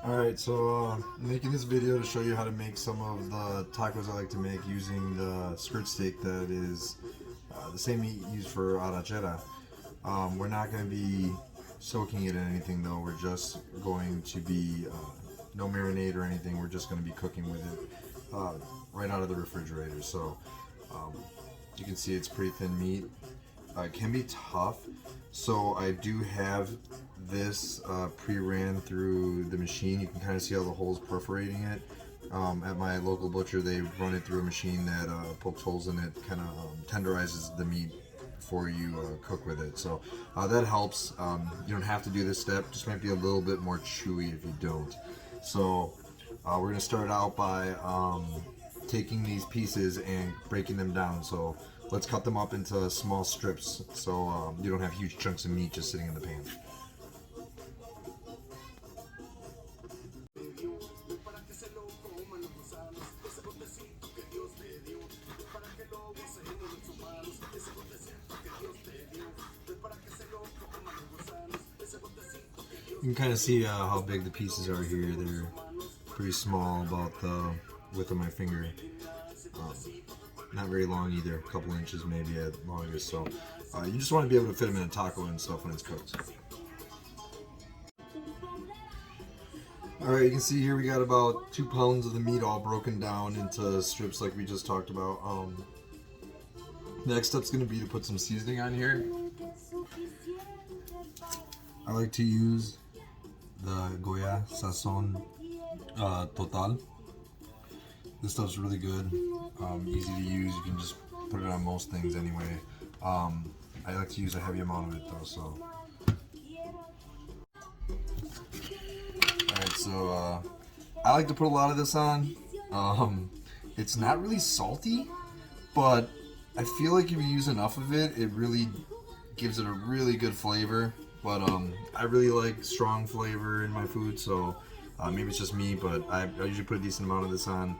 Alright, so I'm making this video to show you how to make some of the tacos I like to make using the skirt steak that is the same meat used for arrachera. We're not going to be soaking it in anything though, we're just going to be, no marinade or anything, we're just going to be cooking with it right out of the refrigerator. So you can see it's pretty thin meat. It can be tough, so I do have this pre-ran through the machine. You can kind of see all the holes perforating it. At my local butcher, they run it through a machine that pokes holes in it, kind of tenderizes the meat before you cook with it. So that helps. You don't have to do this step, just might be a little bit more chewy if you don't. So we're going to start out by taking these pieces and breaking them down. So let's cut them up into small strips so you don't have huge chunks of meat just sitting in the pan. You can kind of see how big the pieces are here. They're pretty small, about the width of my finger. Not very long either, a couple inches maybe at longest. So you just want to be able to fit them in a taco and stuff when it's cooked. Alright, you can see here we got about 2 pounds of the meat all broken down into strips like we just talked about. Next step's going to be to put some seasoning on here. I like to use the Goya Sazon Total. This stuff's really good, easy to use. You can just put it on most things anyway. I like to use a heavy amount of it though, so. Alright, so I like to put a lot of this on. It's not really salty, but I feel like if you use enough of it, it really gives it a really good flavor. But I really like strong flavor in my food, so maybe it's just me, but I usually put a decent amount of this on.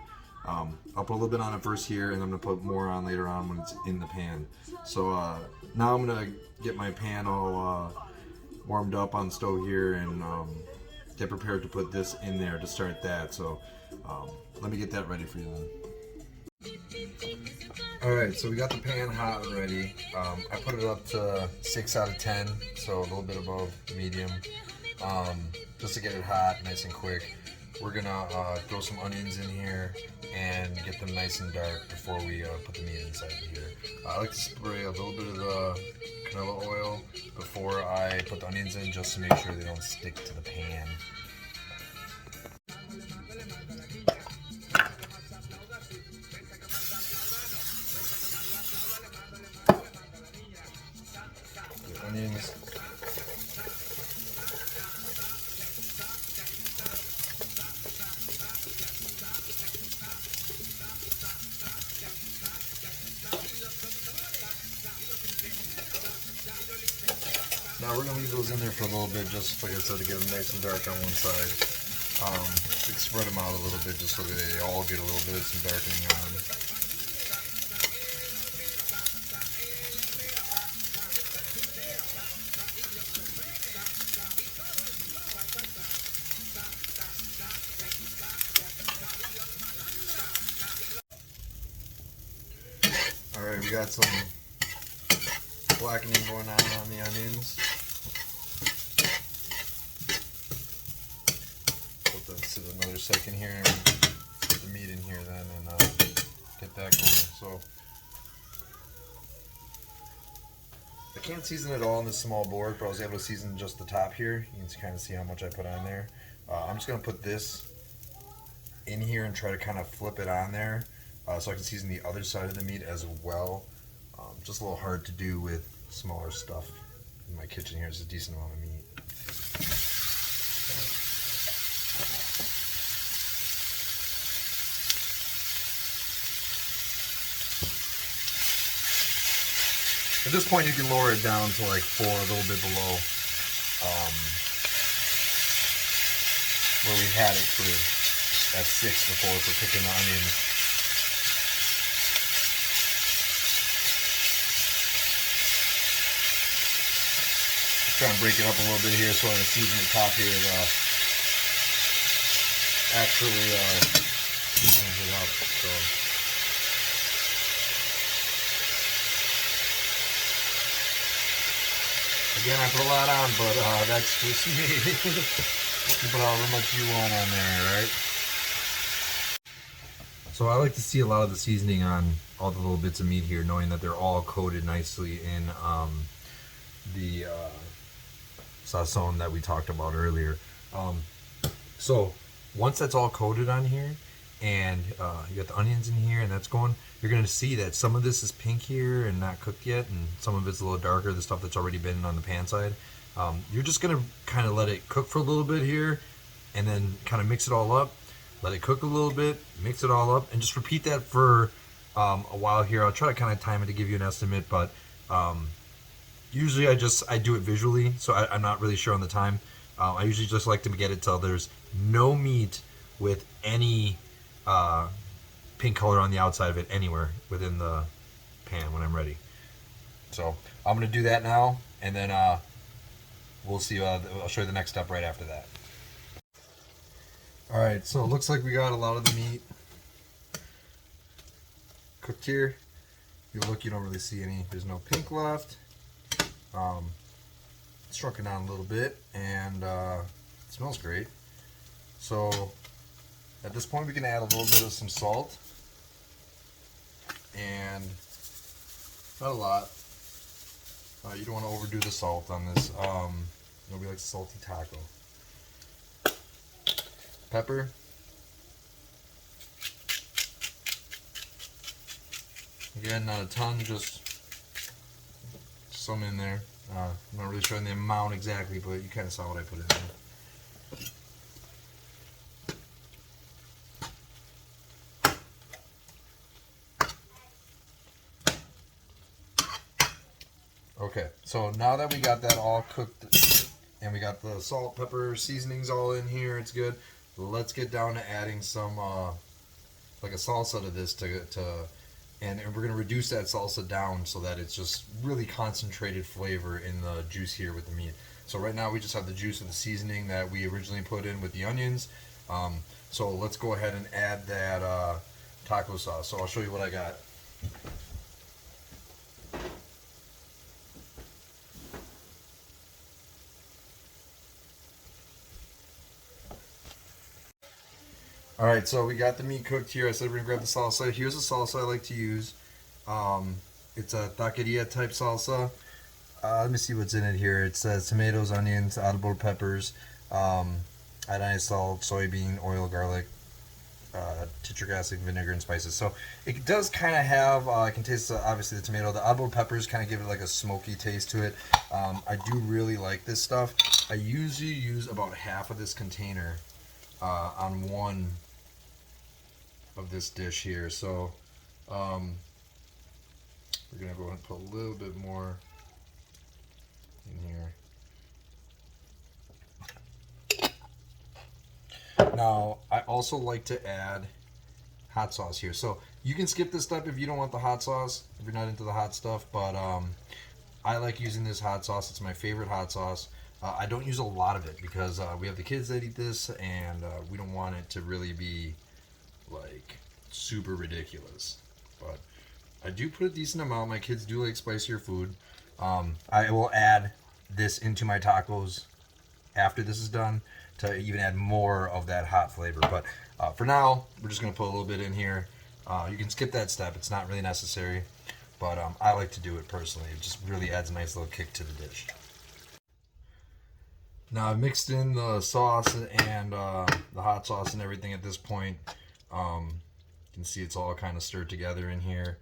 I'll put a little bit on it first here, and I'm going to put more on later on when it's in the pan. So now I'm going to get my pan all warmed up on the stove here and get prepared to put this in there to start that. So let me get that ready for you then. Alright, so we got the pan hot and ready. I put it up to 6 out of 10, so a little bit above medium, just to get it hot, nice and quick. We're gonna throw some onions in here and get them nice and dark before we put the meat inside here. I like to spray a little bit of the canola oil before I put the onions in, just to make sure they don't stick to the pan. Onions. Now we're going to leave those in there for a little bit, just like I said, to get them nice and dark on one side. We can spread them out a little bit just so that they all get a little bit of some darkening on them. Alright, we got some blackening going on the onions. Put that to another second here and put the meat in here then and get that going. So I can't season it all in this small board, but I was able to season just the top here. You can kind of see how much I put on there. I'm just going to put this in here and try to kind of flip it on there. So I can season the other side of the meat as well. Just a little hard to do with smaller stuff in my kitchen here. It's a decent amount of meat. At this point you can lower it down to like 4, a little bit below where we had it for at 6 before for cooking the onions. Try and break it up a little bit here so I season the top here actually seasons it up. So again, I put a lot on, but that's just me. You put however much you want on there, right? So I like to see a lot of the seasoning on all the little bits of meat here, knowing that they're all coated nicely in the sazon that we talked about earlier. So once that's all coated on here, and you got the onions in here, and that's going, you're going to see that some of this is pink here and not cooked yet, and some of it's a little darker, the stuff that's already been on the pan side. You're just going to kind of let it cook for a little bit here, and then kind of mix it all up. Let it cook a little bit, mix it all up, and just repeat that for a while here. I'll try to kind of time it to give you an estimate, but usually I do it visually, so I'm not really sure on the time. I usually just like to get it till there's no meat with any pink color on the outside of it anywhere within the pan when I'm ready. So I'm going to do that now, and then we'll see. I'll show you the next step right after that. Alright, so it looks like we got a lot of the meat cooked here. You look, you don't really see any, there's no pink left. It's shrunken down a little bit, and it smells great. So at this point we can add a little bit of some salt, and not a lot. You don't want to overdo the salt on this. Nobody likes a salty taco. Pepper. Again, not a ton, just some in there. I'm not really showing the amount exactly, but you kind of saw what I put in there. Okay, so now that we got that all cooked and we got the salt, pepper, seasonings all in here, it's good. Let's get down to adding some like a salsa to this and we're gonna reduce that salsa down so that it's just really concentrated flavor in the juice here with the meat. So right now we just have the juice of the seasoning that we originally put in with the onions. So let's go ahead and add that taco sauce. So I'll show you what I got. Alright, so we got the meat cooked here. I said we're going to grab the salsa. Here's the salsa I like to use. It's a taqueria type salsa. Let me see what's in it here. It says tomatoes, onions, audible peppers, iodized salt, soybean, oil, garlic, citric acid, vinegar, and spices. So it does kind of have, I can taste obviously the tomato. The audible peppers kind of give it like a smoky taste to it. I do really like this stuff. I usually use about half of this container on one of this dish here. So we're gonna go ahead and put a little bit more in here. Now I also like to add hot sauce here, so you can skip this step if you don't want the hot sauce, if you're not into the hot stuff, but I like using this hot sauce. It's my favorite hot sauce. I don't use a lot of it because we have the kids that eat this, and we don't want it to really be like super ridiculous. But I do put a decent amount. My kids do like spicier food. I will add this into my tacos after this is done to even add more of that hot flavor. But for now, we're just going to put a little bit in here. You can skip that step. It's not really necessary. But I like to do it personally. It just really adds a nice little kick to the dish. Now I've mixed in the sauce and the hot sauce and everything at this point. You can see it's all kind of stirred together in here.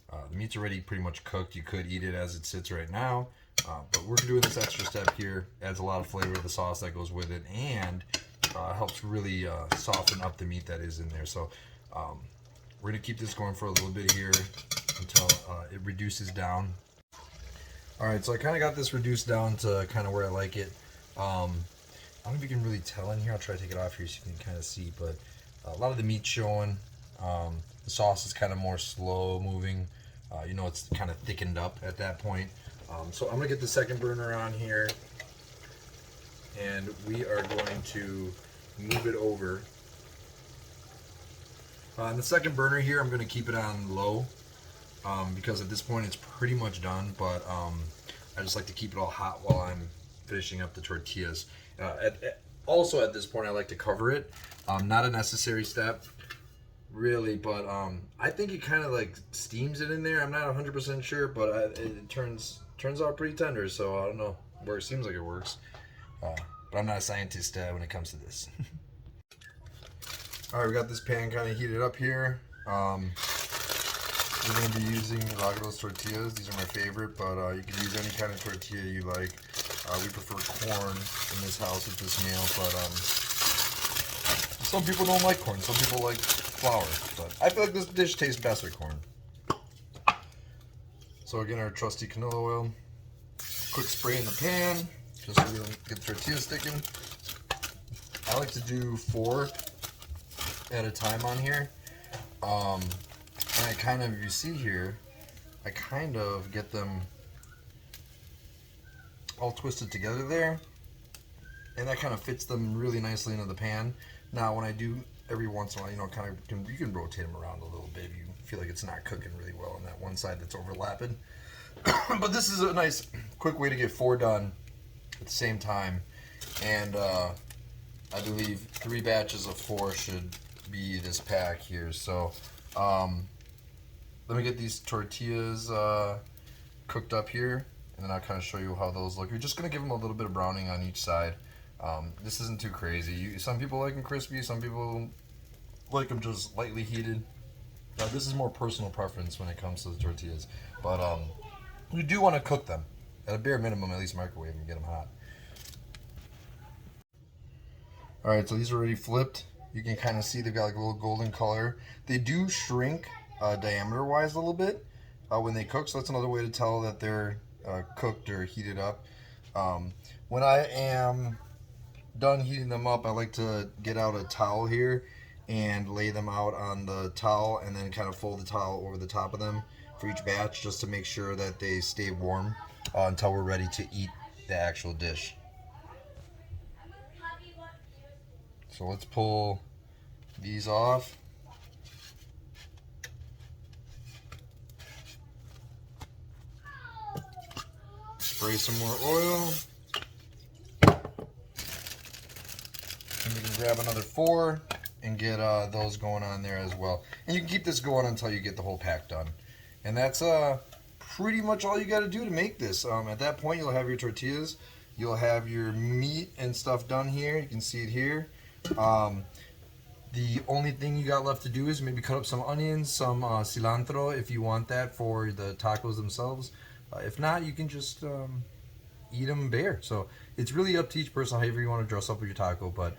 The meat's already pretty much cooked. You could eat it as it sits right now, but we're doing this extra step here. Adds a lot of flavor to the sauce that goes with it, and helps really soften up the meat that is in there. So we're gonna keep this going for a little bit here until it reduces down. All right, so I kind of got this reduced down to kind of where I like it. I don't know if you can really tell in here. I'll try to take it off here so you can kind of see, but a lot of the meat showing. The sauce is kind of more slow moving. You know, it's kind of thickened up at that point. So I'm gonna get the second burner on here, and we are going to move it over On the second burner here, I'm going to keep it on low because at this point it's pretty much done, but I just like to keep it all hot while I'm finishing up the tortillas. Also at this point, I like to cover it. Not a necessary step, really, but I think it kind of like steams it in there. I'm not 100% sure, but it turns out pretty tender, so I don't know. It seems like it works. But I'm not a scientist when it comes to this. All right, we got this pan kind of heated up here. We're going to be using Lagros tortillas. These are my favorite, but you can use any kind of tortilla you like. We prefer corn in this house with this meal, but some people don't like corn. Some people like flour, but I feel like this dish tastes best with corn. So again, our trusty canola oil. Quick spray in the pan, just so we don't get the tortillas sticking. I like to do 4 at a time on here. And I kind of, you see here, I kind of get them all twisted together there, and that kind of fits them really nicely into the pan. Now, when I do every once in a while, you know, kind of, you can rotate them around a little bit if you feel like it's not cooking really well on that one side that's overlapping. But this is a nice, quick way to get 4 done at the same time, and I believe 3 batches of 4 should be this pack here. So let me get these tortillas cooked up here, and then I'll kind of show you how those look. You're just going to give them a little bit of browning on each side. This isn't too crazy. Some people like them crispy, some people like them just lightly heated. This is more personal preference when it comes to the tortillas, but you do want to cook them. At a bare minimum, at least microwave and get them hot. Alright, so these are already flipped. You can kind of see they've got like a little golden color. They do shrink diameter-wise a little bit when they cook, so that's another way to tell that they're cooked or heated up. When I am done heating them up, I like to get out a towel here and lay them out on the towel and then kind of fold the towel over the top of them for each batch, just to make sure that they stay warm until we're ready to eat the actual dish. So let's pull these off. Spray some more oil. And you can grab another 4 and get those going on there as well. And you can keep this going until you get the whole pack done. And that's pretty much all you got to do to make this. At that point, you'll have your tortillas. You'll have your meat and stuff done here. You can see it here. The only thing you got left to do is maybe cut up some onions, some cilantro if you want that for the tacos themselves. If not, you can just eat them bare. So it's really up to each person however you want to dress up with your taco. But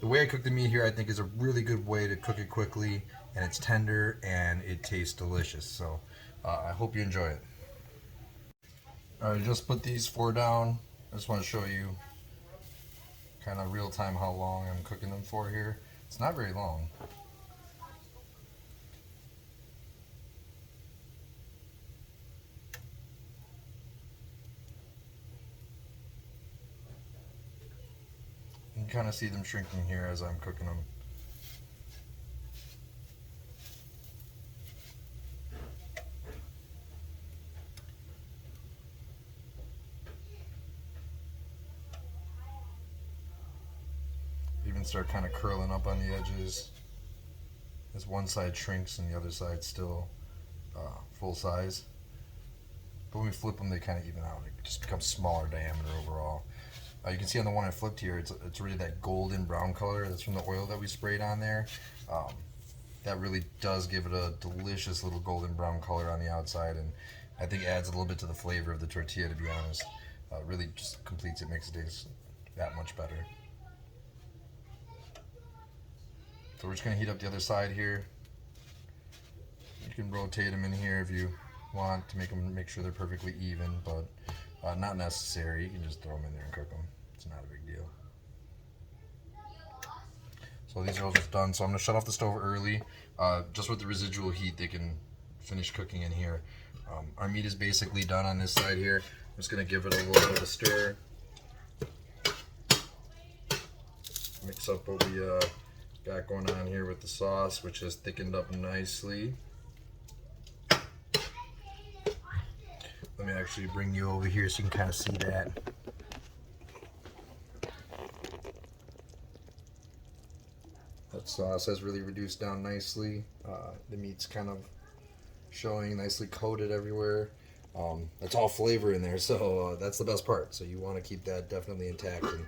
the way I cook the meat here, I think, is a really good way to cook it quickly, and it's tender and it tastes delicious. So I hope you enjoy it. Alright, just put these 4 down. I just want to show you kind of real time how long I'm cooking them for here. It's not very long. You can kind of see them shrinking here as I'm cooking them. Even start kind of curling up on the edges as one side shrinks and the other side still full size. But when we flip them, they kind of even out. It just becomes smaller diameter overall. You can see on the one I flipped here, it's really that golden brown color. That's from the oil that we sprayed on there. That really does give it a delicious little golden brown color on the outside, and I think adds a little bit to the flavor of the tortilla, to be honest. Really just completes it, makes it taste that much better. So we're just going to heat up the other side here. You can rotate them in here if you want to make sure they're perfectly even, but not necessary. You can just throw them in there and cook them. It's not a big deal. So these are almost done. So I'm going to shut off the stove early. Just with the residual heat, they can finish cooking in here. Our meat is basically done on this side here. I'm just going to give it a little bit of a stir. Mix up what we got going on here with the sauce, which is thickened up nicely. Let me actually bring you over here so you can kind of see that. That sauce has really reduced down nicely. The meat's kind of showing nicely coated everywhere. It's all flavor in there, so that's the best part. So you want to keep that definitely intact. And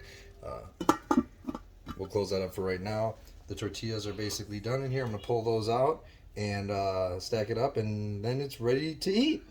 we'll close that up for right now. The tortillas are basically done in here. I'm going to pull those out and stack it up, and then it's ready to eat.